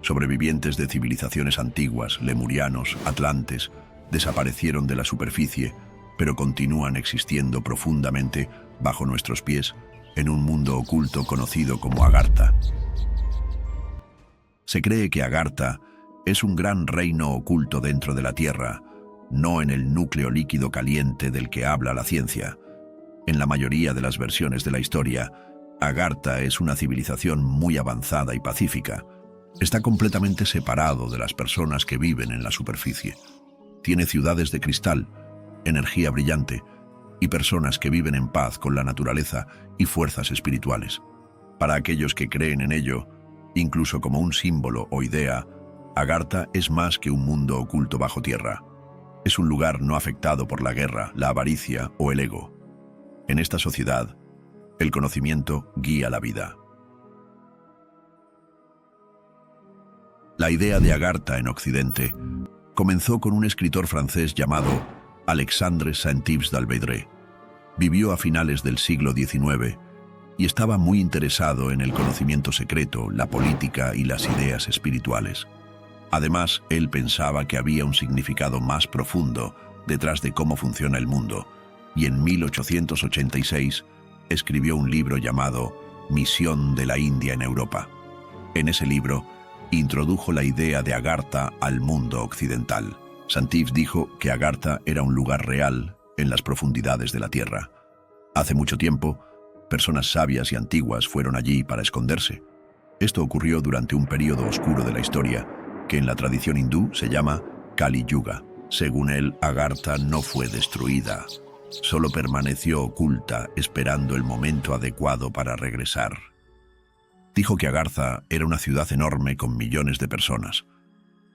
Sobrevivientes de civilizaciones antiguas, lemurianos, atlantes, desaparecieron de la superficie, pero continúan existiendo profundamente bajo nuestros pies en un mundo oculto conocido como Agartha. Se cree que Agartha es un gran reino oculto dentro de la Tierra, no en el núcleo líquido caliente del que habla la ciencia. En la mayoría de las versiones de la historia, Agartha es una civilización muy avanzada y pacífica. Está completamente separado de las personas que viven en la superficie. Tiene ciudades de cristal, energía brillante y personas que viven en paz con la naturaleza y fuerzas espirituales. Para aquellos que creen en ello, incluso como un símbolo o idea, Agartha es más que un mundo oculto bajo tierra. Es un lugar no afectado por la guerra, la avaricia o el ego. En esta sociedad, el conocimiento guía la vida. La idea de Agartha en Occidente comenzó con un escritor francés llamado Alexandre Saint-Yves d'Albedré. Vivió a finales del siglo XIX y estaba muy interesado en el conocimiento secreto, la política y las ideas espirituales. Además, él pensaba que había un significado más profundo detrás de cómo funciona el mundo, y en 1886 escribió un libro llamado Misión de la India en Europa. En ese libro, introdujo la idea de Agartha al mundo occidental. Saint-Yves dijo que Agartha era un lugar real en las profundidades de la Tierra. Hace mucho tiempo, personas sabias y antiguas fueron allí para esconderse. Esto ocurrió durante un período oscuro de la historia, que en la tradición hindú se llama Kali Yuga. Según él, Agartha no fue destruida, solo permaneció oculta esperando el momento adecuado para regresar. Dijo que Agartha era una ciudad enorme con millones de personas.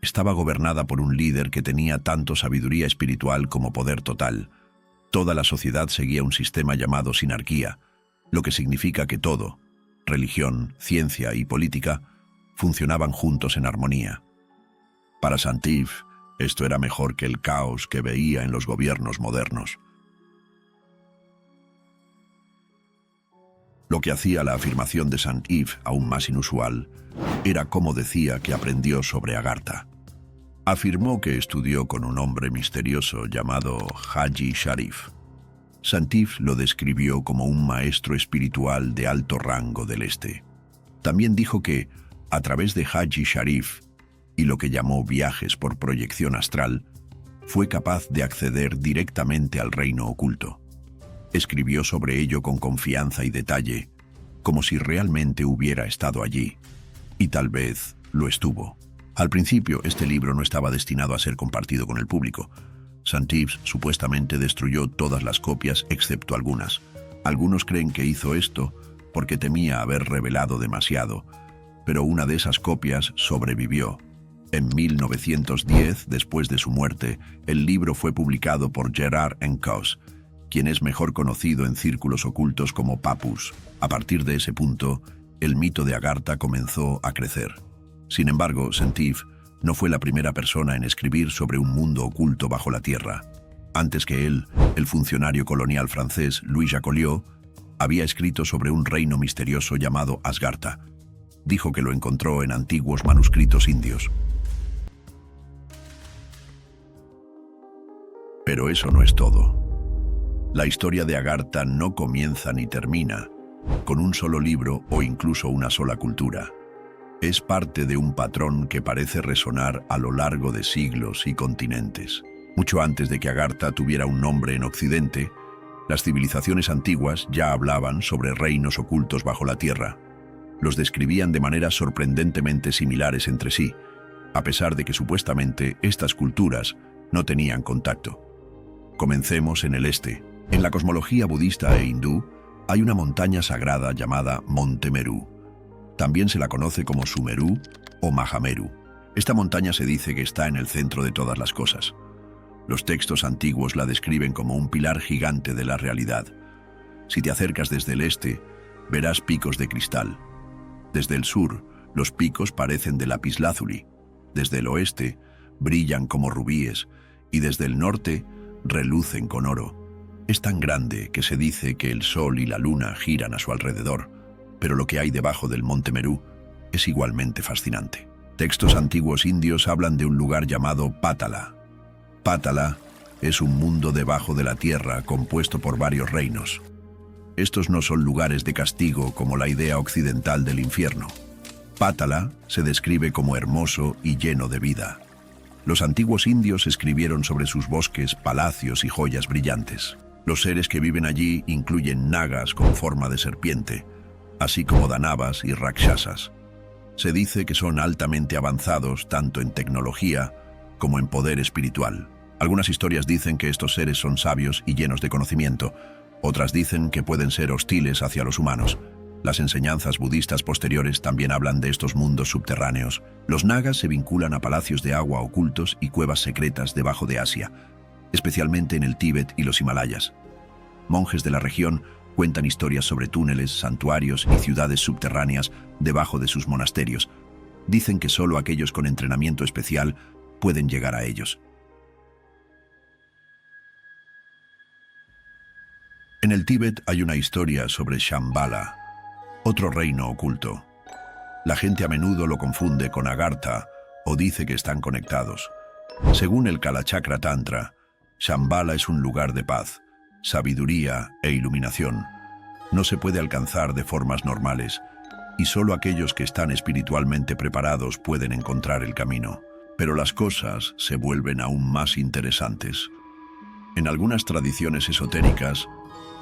Estaba gobernada por un líder que tenía tanto sabiduría espiritual como poder total. Toda la sociedad seguía un sistema llamado sinarquía, lo que significa que todo, religión, ciencia y política, funcionaban juntos en armonía. Para Saint-Yves, esto era mejor que el caos que veía en los gobiernos modernos. Lo que hacía la afirmación de Saint-Yves aún más inusual era cómo decía que aprendió sobre Agartha. Afirmó que estudió con un hombre misterioso llamado Haji Sharif. Saint-Yves lo describió como un maestro espiritual de alto rango del este. También dijo que, a través de Haji Sharif y lo que llamó viajes por proyección astral, fue capaz de acceder directamente al reino oculto. Escribió sobre ello con confianza y detalle, como si realmente hubiera estado allí, y tal vez lo estuvo. Al principio, este libro no estaba destinado a ser compartido con el público. Saint-Yves supuestamente destruyó todas las copias excepto algunas. Algunos creen que hizo esto porque temía haber revelado demasiado, pero una de esas copias sobrevivió. En 1910, después de su muerte, el libro fue publicado por Gerard Encausse, quien es mejor conocido en círculos ocultos como Papus. A partir de ese punto, el mito de Agartha comenzó a crecer. Sin embargo, Saint-Yves no fue la primera persona en escribir sobre un mundo oculto bajo la tierra. Antes que él, el funcionario colonial francés Louis Jacoliot había escrito sobre un reino misterioso llamado Asgartha. Dijo que lo encontró en antiguos manuscritos indios. Pero eso no es todo. La historia de Agartha no comienza ni termina con un solo libro o incluso una sola cultura. Es parte de un patrón que parece resonar a lo largo de siglos y continentes. Mucho antes de que Agartha tuviera un nombre en Occidente, las civilizaciones antiguas ya hablaban sobre reinos ocultos bajo la tierra. Los describían de maneras sorprendentemente similares entre sí, a pesar de que supuestamente estas culturas no tenían contacto. Comencemos en el este. En la cosmología budista e hindú, hay una montaña sagrada llamada Monte Meru. También se la conoce como Sumeru o Mahameru. Esta montaña se dice que está en el centro de todas las cosas. Los textos antiguos la describen como un pilar gigante de la realidad. Si te acercas desde el este, verás picos de cristal. Desde el sur, los picos parecen de lapislázuli. Desde el oeste, brillan como rubíes, y desde el norte, relucen con oro. Es tan grande que se dice que el sol y la luna giran a su alrededor, pero lo que hay debajo del Monte Meru es igualmente fascinante. Textos antiguos indios hablan de un lugar llamado Pátala. Pátala es un mundo debajo de la tierra compuesto por varios reinos. Estos no son lugares de castigo como la idea occidental del infierno. Pátala se describe como hermoso y lleno de vida. Los antiguos indios escribieron sobre sus bosques, palacios y joyas brillantes. Los seres que viven allí incluyen nagas con forma de serpiente, así como danavas y rakshasas. Se dice que son altamente avanzados tanto en tecnología como en poder espiritual. Algunas historias dicen que estos seres son sabios y llenos de conocimiento. Otras dicen que pueden ser hostiles hacia los humanos. Las enseñanzas budistas posteriores también hablan de estos mundos subterráneos. Los nagas se vinculan a palacios de agua ocultos y cuevas secretas debajo de Asia, especialmente en el Tíbet y los Himalayas. Monjes de la región cuentan historias sobre túneles, santuarios y ciudades subterráneas debajo de sus monasterios. Dicen que solo aquellos con entrenamiento especial pueden llegar a ellos. En el Tíbet hay una historia sobre Shambhala, otro reino oculto. La gente a menudo lo confunde con Agartha o dice que están conectados. Según el Kalachakra Tantra, Shambhala es un lugar de paz, sabiduría e iluminación. No se puede alcanzar de formas normales, y solo aquellos que están espiritualmente preparados pueden encontrar el camino. Pero las cosas se vuelven aún más interesantes. En algunas tradiciones esotéricas,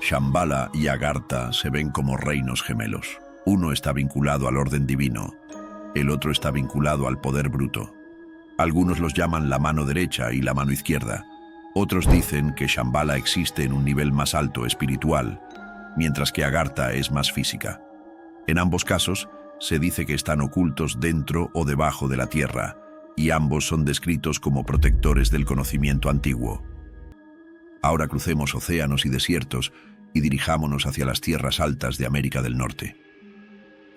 Shambhala y Agartha se ven como reinos gemelos. Uno está vinculado al orden divino, el otro está vinculado al poder bruto. Algunos los llaman la mano derecha y la mano izquierda. Otros dicen que Shambhala existe en un nivel más alto espiritual, mientras que Agartha es más física. En ambos casos, se dice que están ocultos dentro o debajo de la tierra, y ambos son descritos como protectores del conocimiento antiguo. Ahora crucemos océanos y desiertos y dirijámonos hacia las tierras altas de América del Norte.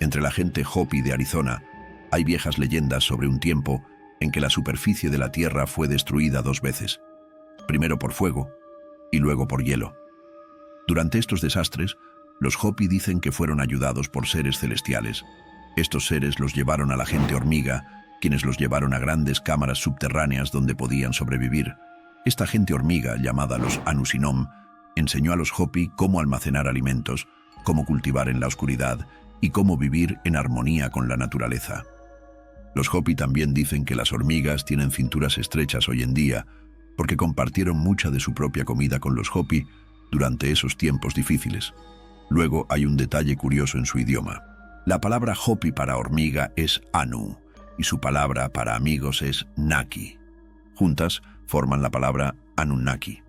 Entre la gente Hopi de Arizona, hay viejas leyendas sobre un tiempo en que la superficie de la tierra fue destruida 2 veces, primero por fuego y luego por hielo. Durante estos desastres, los Hopi dicen que fueron ayudados por seres celestiales. Estos seres los llevaron a la gente hormiga, quienes los llevaron a grandes cámaras subterráneas donde podían sobrevivir. Esta gente hormiga, llamada los Anusinom, enseñó a los Hopi cómo almacenar alimentos, cómo cultivar en la oscuridad y cómo vivir en armonía con la naturaleza. Los Hopi también dicen que las hormigas tienen cinturas estrechas hoy en día porque compartieron mucha de su propia comida con los Hopi durante esos tiempos difíciles. Luego hay un detalle curioso en su idioma. La palabra Hopi para hormiga es Anu y su palabra para amigos es Naki. Juntas forman la palabra Anunnaki.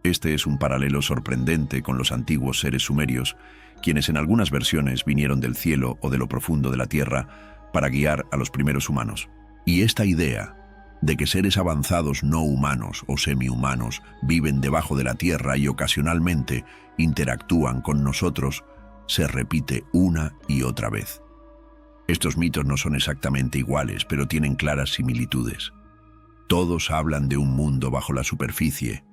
Este es un paralelo sorprendente con los antiguos seres sumerios, quienes en algunas versiones vinieron del cielo o de lo profundo de la tierra para guiar a los primeros humanos. Y esta idea de que seres avanzados no humanos o semihumanos viven debajo de la tierra y ocasionalmente interactúan con nosotros se repite una y otra vez. Estos mitos no son exactamente iguales, pero tienen claras similitudes. Todos hablan de un mundo bajo la superficie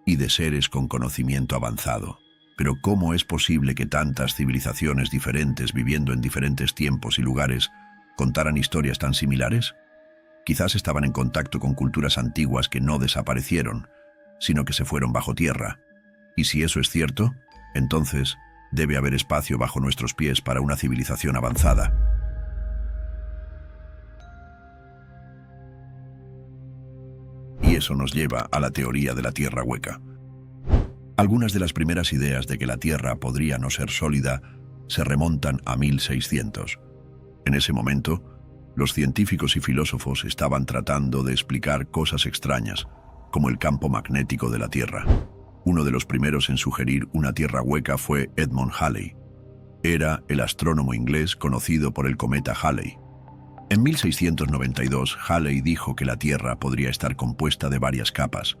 y de seres con conocimiento avanzado. Pero ¿cómo es posible que tantas civilizaciones diferentes viviendo en diferentes tiempos y lugares contaran historias tan similares? Quizás estaban en contacto con culturas antiguas que no desaparecieron, sino que se fueron bajo tierra. Y si eso es cierto, entonces debe haber espacio bajo nuestros pies para una civilización avanzada. Y eso nos lleva a la teoría de la Tierra hueca. Algunas de las primeras ideas de que la Tierra podría no ser sólida se remontan a 1600. En ese momento, los científicos y filósofos estaban tratando de explicar cosas extrañas, como el campo magnético de la Tierra. Uno de los primeros en sugerir una Tierra hueca fue Edmund Halley. Era el astrónomo inglés conocido por el cometa Halley. En 1692, Halley dijo que la Tierra podría estar compuesta de varias capas,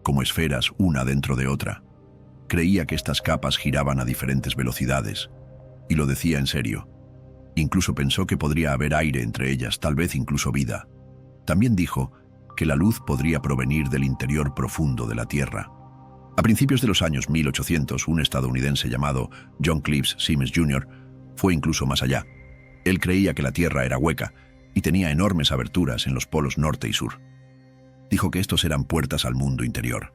como esferas una dentro de otra. Creía que estas capas giraban a diferentes velocidades, y lo decía en serio. Incluso pensó que podría haber aire entre ellas, tal vez incluso vida. También dijo que la luz podría provenir del interior profundo de la Tierra. A principios de los años 1800, un estadounidense llamado John Cleves Sims Jr. fue incluso más allá. Él creía que la Tierra era hueca y tenía enormes aberturas en los polos norte y sur. Dijo que estos eran puertas al mundo interior.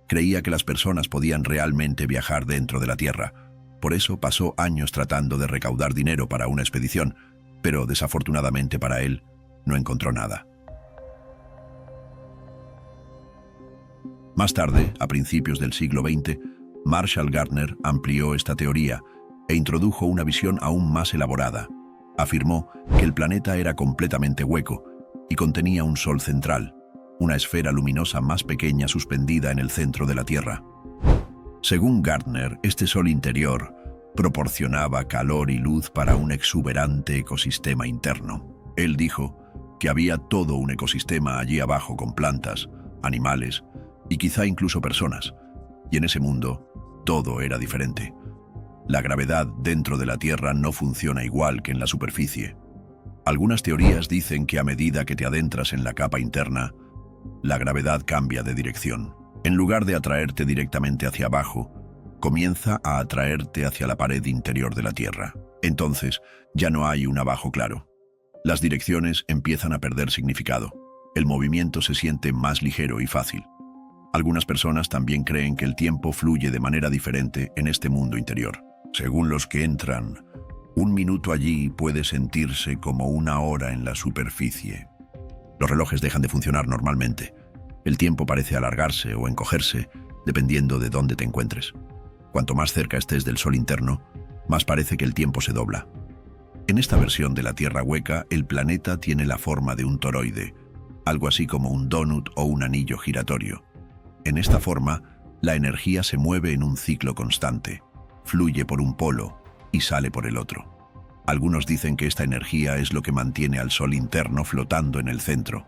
Creía que las personas podían realmente viajar dentro de la Tierra. Por eso pasó años tratando de recaudar dinero para una expedición, pero desafortunadamente para él no encontró nada. Más tarde, a principios del siglo XX, Marshall Gardner amplió esta teoría e introdujo una visión aún más elaborada. Afirmó que el planeta era completamente hueco y contenía un sol central, una esfera luminosa más pequeña suspendida en el centro de la Tierra. Según Gardner, este sol interior proporcionaba calor y luz para un exuberante ecosistema interno. Él dijo que había todo un ecosistema allí abajo con plantas, animales y quizá incluso personas, y en ese mundo todo era diferente. La gravedad dentro de la Tierra no funciona igual que en la superficie. Algunas teorías dicen que a medida que te adentras en la capa interna, la gravedad cambia de dirección. En lugar de atraerte directamente hacia abajo, comienza a atraerte hacia la pared interior de la Tierra. Entonces, ya no hay un abajo claro. Las direcciones empiezan a perder significado. El movimiento se siente más ligero y fácil. Algunas personas también creen que el tiempo fluye de manera diferente en este mundo interior. Según los que entran, un minuto allí puede sentirse como una hora en la superficie. Los relojes dejan de funcionar normalmente. El tiempo parece alargarse o encogerse, dependiendo de dónde te encuentres. Cuanto más cerca estés del sol interno, más parece que el tiempo se dobla. En esta versión de la Tierra hueca, el planeta tiene la forma de un toroide, algo así como un donut o un anillo giratorio. En esta forma, la energía se mueve en un ciclo constante, fluye por un polo y sale por el otro. Algunos dicen que esta energía es lo que mantiene al sol interno flotando en el centro.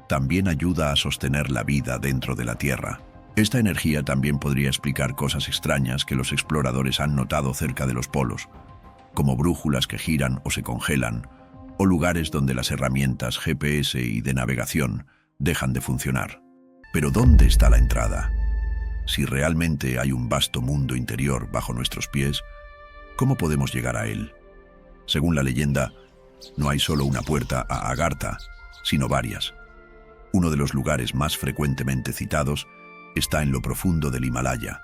También ayuda a sostener la vida dentro de la Tierra. Esta energía también podría explicar cosas extrañas que los exploradores han notado cerca de los polos, como brújulas que giran o se congelan, o lugares donde las herramientas GPS y de navegación dejan de funcionar. Pero ¿dónde está la entrada? Si realmente hay un vasto mundo interior bajo nuestros pies, ¿cómo podemos llegar a él? Según la leyenda, no hay solo una puerta a Agartha, sino varias. Uno de los lugares más frecuentemente citados está en lo profundo del Himalaya,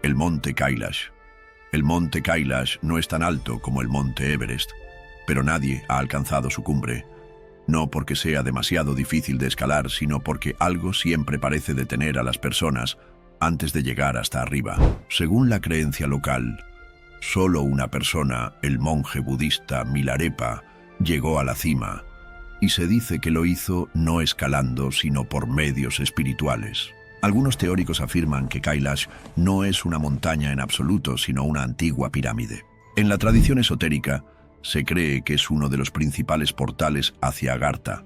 el monte Kailash. El monte Kailash no es tan alto como el monte Everest, pero nadie ha alcanzado su cumbre. No porque sea demasiado difícil de escalar, sino porque algo siempre parece detener a las personas antes de llegar hasta arriba. Según la creencia local, solo una persona, el monje budista Milarepa, llegó a la cima, y se dice que lo hizo no escalando, sino por medios espirituales. Algunos teóricos afirman que Kailash no es una montaña en absoluto, sino una antigua pirámide. En la tradición esotérica, se cree que es uno de los principales portales hacia Agartha.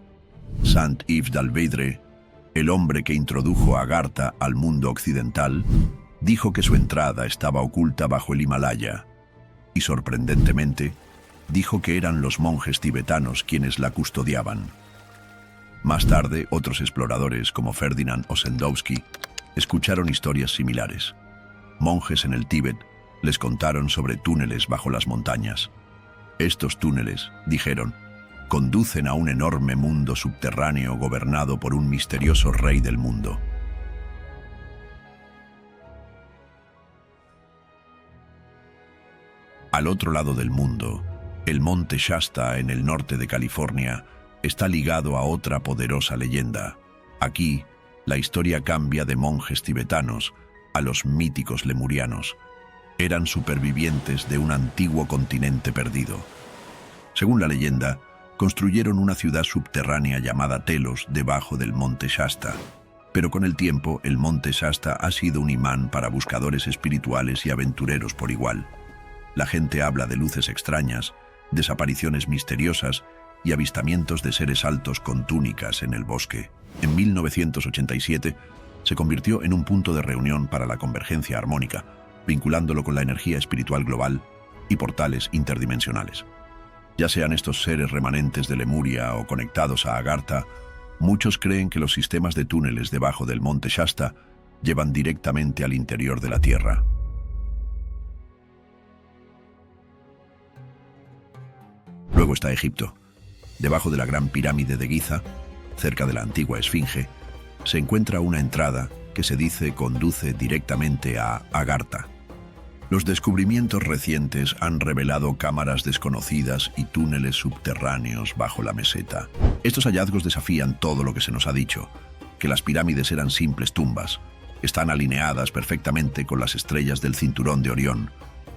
Sant Yves d'Albedre, el hombre que introdujo a Agartha al mundo occidental, dijo que su entrada estaba oculta bajo el Himalaya, y sorprendentemente, dijo que eran los monjes tibetanos quienes la custodiaban. Más tarde, otros exploradores como Ferdinand Ossendowski escucharon historias similares. Monjes en el Tíbet les contaron sobre túneles bajo las montañas. Estos túneles, dijeron, conducen a un enorme mundo subterráneo gobernado por un misterioso rey del mundo. Al otro lado del mundo, el monte Shasta en el norte de California está ligado a otra poderosa leyenda. Aquí, la historia cambia de monjes tibetanos a los míticos lemurianos. Eran supervivientes de un antiguo continente perdido. Según la leyenda, construyeron una ciudad subterránea llamada Telos debajo del monte Shasta. Pero con el tiempo, el monte Shasta ha sido un imán para buscadores espirituales y aventureros por igual. La gente habla de luces extrañas, desapariciones misteriosas y avistamientos de seres altos con túnicas en el bosque. En 1987, se convirtió en un punto de reunión para la convergencia armónica, vinculándolo con la energía espiritual global y portales interdimensionales. Ya sean estos seres remanentes de Lemuria o conectados a Agartha, muchos creen que los sistemas de túneles debajo del monte Shasta llevan directamente al interior de la Tierra. Luego está Egipto. Debajo de la Gran Pirámide de Giza, cerca de la antigua Esfinge, se encuentra una entrada que se dice conduce directamente a Agartha. Los descubrimientos recientes han revelado cámaras desconocidas y túneles subterráneos bajo la meseta. Estos hallazgos desafían todo lo que se nos ha dicho, que las pirámides eran simples tumbas. Están alineadas perfectamente con las estrellas del cinturón de Orión.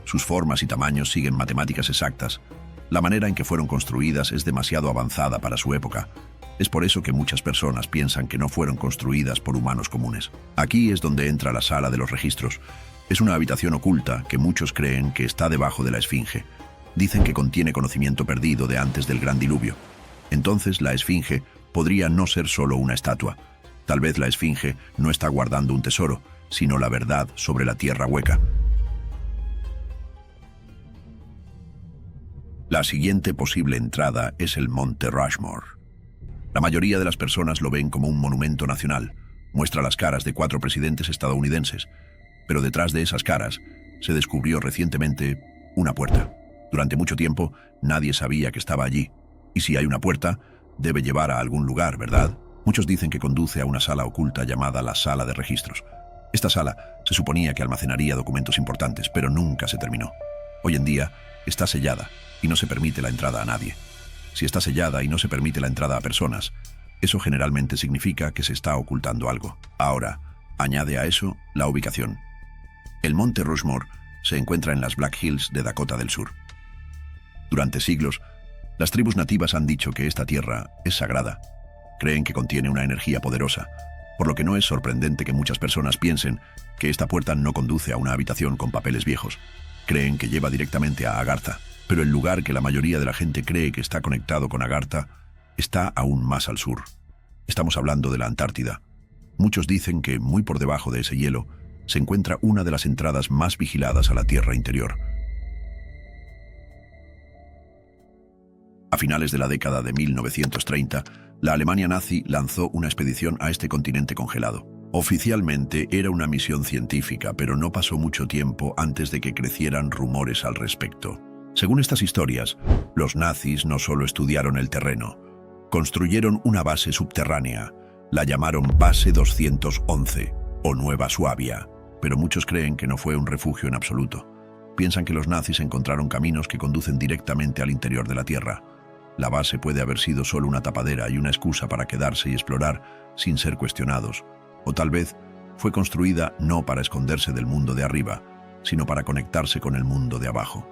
Sus formas y tamaños siguen matemáticas exactas. La manera en que fueron construidas es demasiado avanzada para su época. Es por eso que muchas personas piensan que no fueron construidas por humanos comunes. Aquí es donde entra la sala de los registros. Es una habitación oculta que muchos creen que está debajo de la Esfinge. Dicen que contiene conocimiento perdido de antes del gran diluvio. Entonces la Esfinge podría no ser solo una estatua. Tal vez la Esfinge no está guardando un tesoro, sino la verdad sobre la tierra hueca. La siguiente posible entrada es el Monte Rushmore. La mayoría de las personas lo ven como un monumento nacional. Muestra las caras de 4 presidentes estadounidenses. Pero detrás de esas caras se descubrió recientemente una puerta. Durante mucho tiempo nadie sabía que estaba allí. Y si hay una puerta, debe llevar a algún lugar, ¿verdad? Muchos dicen que conduce a una sala oculta llamada la Sala de Registros. Esta sala se suponía que almacenaría documentos importantes, pero nunca se terminó. Hoy en día está sellada y no se permite la entrada a nadie. Si está sellada y no se permite la entrada a personas, eso generalmente significa que se está ocultando algo. Ahora, añade a eso la ubicación. El Monte Rushmore se encuentra en las Black Hills de Dakota del Sur. Durante siglos, las tribus nativas han dicho que esta tierra es sagrada. Creen que contiene una energía poderosa, por lo que no es sorprendente que muchas personas piensen que esta puerta no conduce a una habitación con papeles viejos. Creen que lleva directamente a Agartha, pero el lugar que la mayoría de la gente cree que está conectado con Agartha está aún más al sur. Estamos hablando de la Antártida. Muchos dicen que muy por debajo de ese hielo se encuentra una de las entradas más vigiladas a la Tierra interior. A finales de la década de 1930, la Alemania nazi lanzó una expedición a este continente congelado. Oficialmente era una misión científica, pero no pasó mucho tiempo antes de que crecieran rumores al respecto. Según estas historias, los nazis no solo estudiaron el terreno, construyeron una base subterránea, la llamaron Base 211 o Nueva Suabia, pero muchos creen que no fue un refugio en absoluto. Piensan que los nazis encontraron caminos que conducen directamente al interior de la Tierra. La base puede haber sido solo una tapadera y una excusa para quedarse y explorar sin ser cuestionados. O tal vez fue construida no para esconderse del mundo de arriba, sino para conectarse con el mundo de abajo.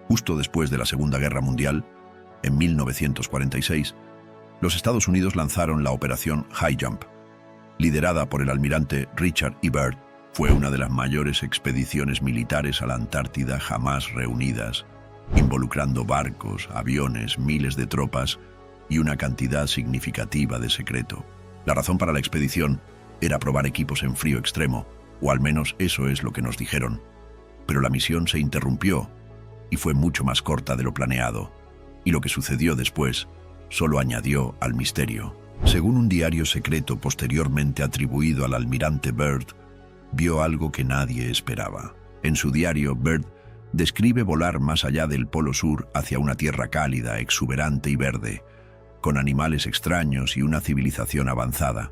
Justo después de la Segunda Guerra Mundial, en 1946, los Estados Unidos lanzaron la Operación High Jump. Liderada por el almirante Richard E. Byrd, fue una de las mayores expediciones militares a la Antártida jamás reunidas, involucrando barcos, aviones, miles de tropas y una cantidad significativa de secreto. La razón para la expedición era probar equipos en frío extremo, o al menos eso es lo que nos dijeron. Pero la misión se interrumpió y fue mucho más corta de lo planeado, y lo que sucedió después solo añadió al misterio. Según un diario secreto posteriormente atribuido al almirante Byrd, vio algo que nadie esperaba. En su diario, Byrd describe volar más allá del Polo Sur hacia una tierra cálida, exuberante y verde, con animales extraños y una civilización avanzada.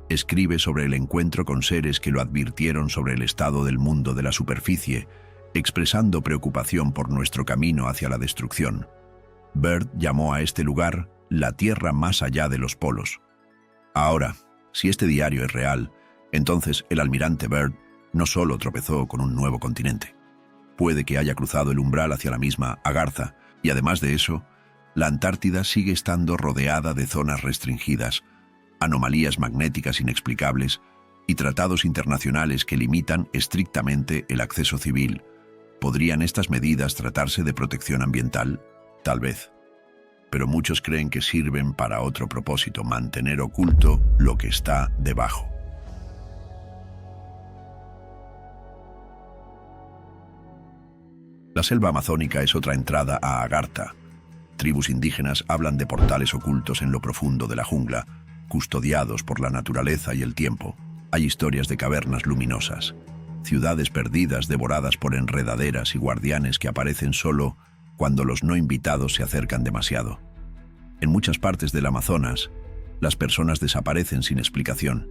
Escribe sobre el encuentro con seres que lo advirtieron sobre el estado del mundo de la superficie, expresando preocupación por nuestro camino hacia la destrucción. Byrd llamó a este lugar la tierra más allá de los polos. Ahora, si este diario es real, entonces el almirante Byrd no solo tropezó con un nuevo continente. Puede que haya cruzado el umbral hacia la misma Agartha, y además de eso, la Antártida sigue estando rodeada de zonas restringidas, anomalías magnéticas inexplicables y tratados internacionales que limitan estrictamente el acceso civil. ¿Podrían estas medidas tratarse de protección ambiental? Tal vez. Pero muchos creen que sirven para otro propósito: mantener oculto lo que está debajo. La selva amazónica es otra entrada a Agartha. Tribus indígenas hablan de portales ocultos en lo profundo de la jungla, custodiados por la naturaleza y el tiempo. Hay historias de cavernas luminosas, ciudades perdidas devoradas por enredaderas y guardianes que aparecen solo cuando los no invitados se acercan demasiado. En muchas partes del Amazonas, las personas desaparecen sin explicación.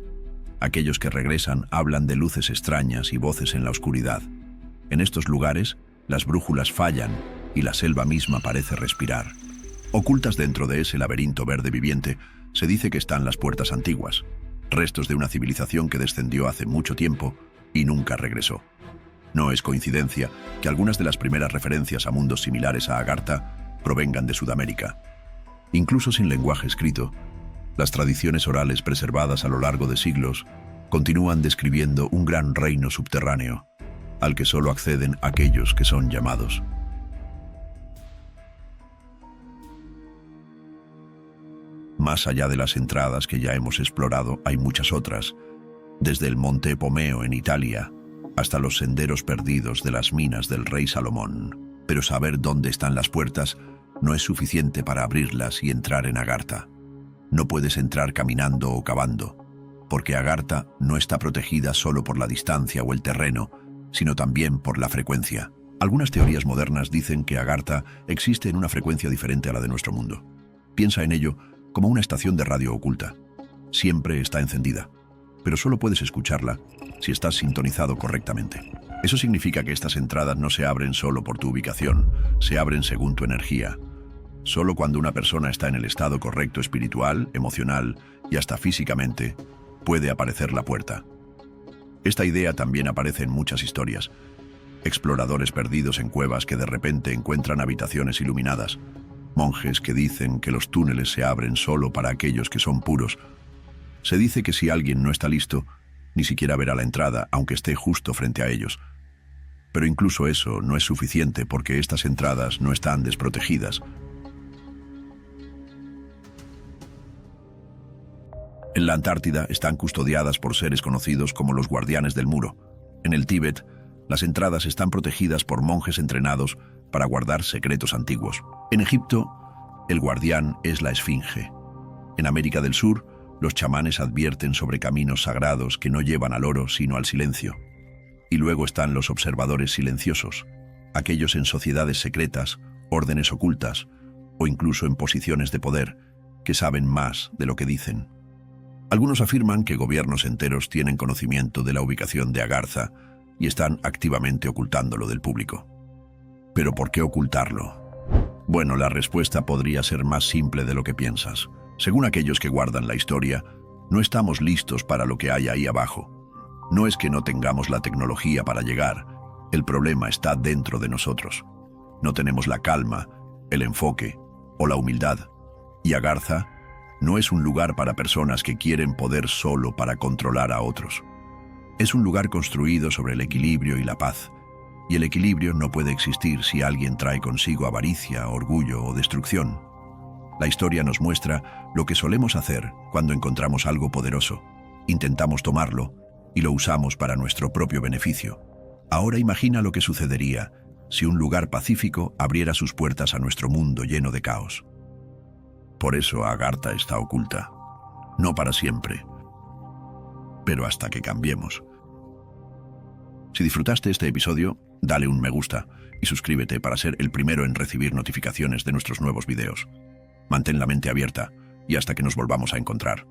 Aquellos que regresan hablan de luces extrañas y voces en la oscuridad. En estos lugares, las brújulas fallan y la selva misma parece respirar. Ocultas dentro de ese laberinto verde viviente, se dice que están las puertas antiguas, restos de una civilización que descendió hace mucho tiempo y nunca regresó. No es coincidencia que algunas de las primeras referencias a mundos similares a Agartha provengan de Sudamérica. Incluso sin lenguaje escrito, las tradiciones orales preservadas a lo largo de siglos continúan describiendo un gran reino subterráneo, al que solo acceden aquellos que son llamados. Más allá de las entradas que ya hemos explorado, hay muchas otras, desde el Monte Epomeo en Italia hasta los senderos perdidos de las minas del rey Salomón. Pero saber dónde están las puertas no es suficiente para abrirlas y entrar en Agartha. No puedes entrar caminando o cavando, porque Agartha no está protegida solo por la distancia o el terreno, sino también por la frecuencia. Algunas teorías modernas dicen que Agartha existe en una frecuencia diferente a la de nuestro mundo. Piensa en ello como una estación de radio oculta. Siempre está encendida, pero solo puedes escucharla si estás sintonizado correctamente. Eso significa que estas entradas no se abren solo por tu ubicación, se abren según tu energía. Solo cuando una persona está en el estado correcto espiritual, emocional y hasta físicamente, puede aparecer la puerta. Esta idea también aparece en muchas historias. Exploradores perdidos en cuevas que de repente encuentran habitaciones iluminadas. Monjes que dicen que los túneles se abren solo para aquellos que son puros. Se dice que si alguien no está listo, ni siquiera verá la entrada, aunque esté justo frente a ellos. Pero incluso eso no es suficiente porque estas entradas no están desprotegidas. En la Antártida están custodiadas por seres conocidos como los guardianes del muro. En el Tíbet, las entradas están protegidas por monjes entrenados para guardar secretos antiguos. En Egipto, el guardián es la Esfinge. En América del Sur, los chamanes advierten sobre caminos sagrados que no llevan al oro sino al silencio. Y luego están los observadores silenciosos, aquellos en sociedades secretas, órdenes ocultas o incluso en posiciones de poder, que saben más de lo que dicen. Algunos afirman que gobiernos enteros tienen conocimiento de la ubicación de Agartha y están activamente ocultándolo del público. ¿Pero por qué ocultarlo? Bueno, la respuesta podría ser más simple de lo que piensas. Según aquellos que guardan la historia, no estamos listos para lo que hay ahí abajo. No es que no tengamos la tecnología para llegar, el problema está dentro de nosotros. No tenemos la calma, el enfoque o la humildad. Y Agartha no es un lugar para personas que quieren poder solo para controlar a otros. Es un lugar construido sobre el equilibrio y la paz. Y el equilibrio no puede existir si alguien trae consigo avaricia, orgullo o destrucción. La historia nos muestra lo que solemos hacer cuando encontramos algo poderoso. Intentamos tomarlo y lo usamos para nuestro propio beneficio. Ahora imagina lo que sucedería si un lugar pacífico abriera sus puertas a nuestro mundo lleno de caos. Por eso Agartha está oculta. No para siempre, pero hasta que cambiemos. Si disfrutaste este episodio, dale un me gusta y suscríbete para ser el primero en recibir notificaciones de nuestros nuevos videos. Mantén la mente abierta y hasta que nos volvamos a encontrar.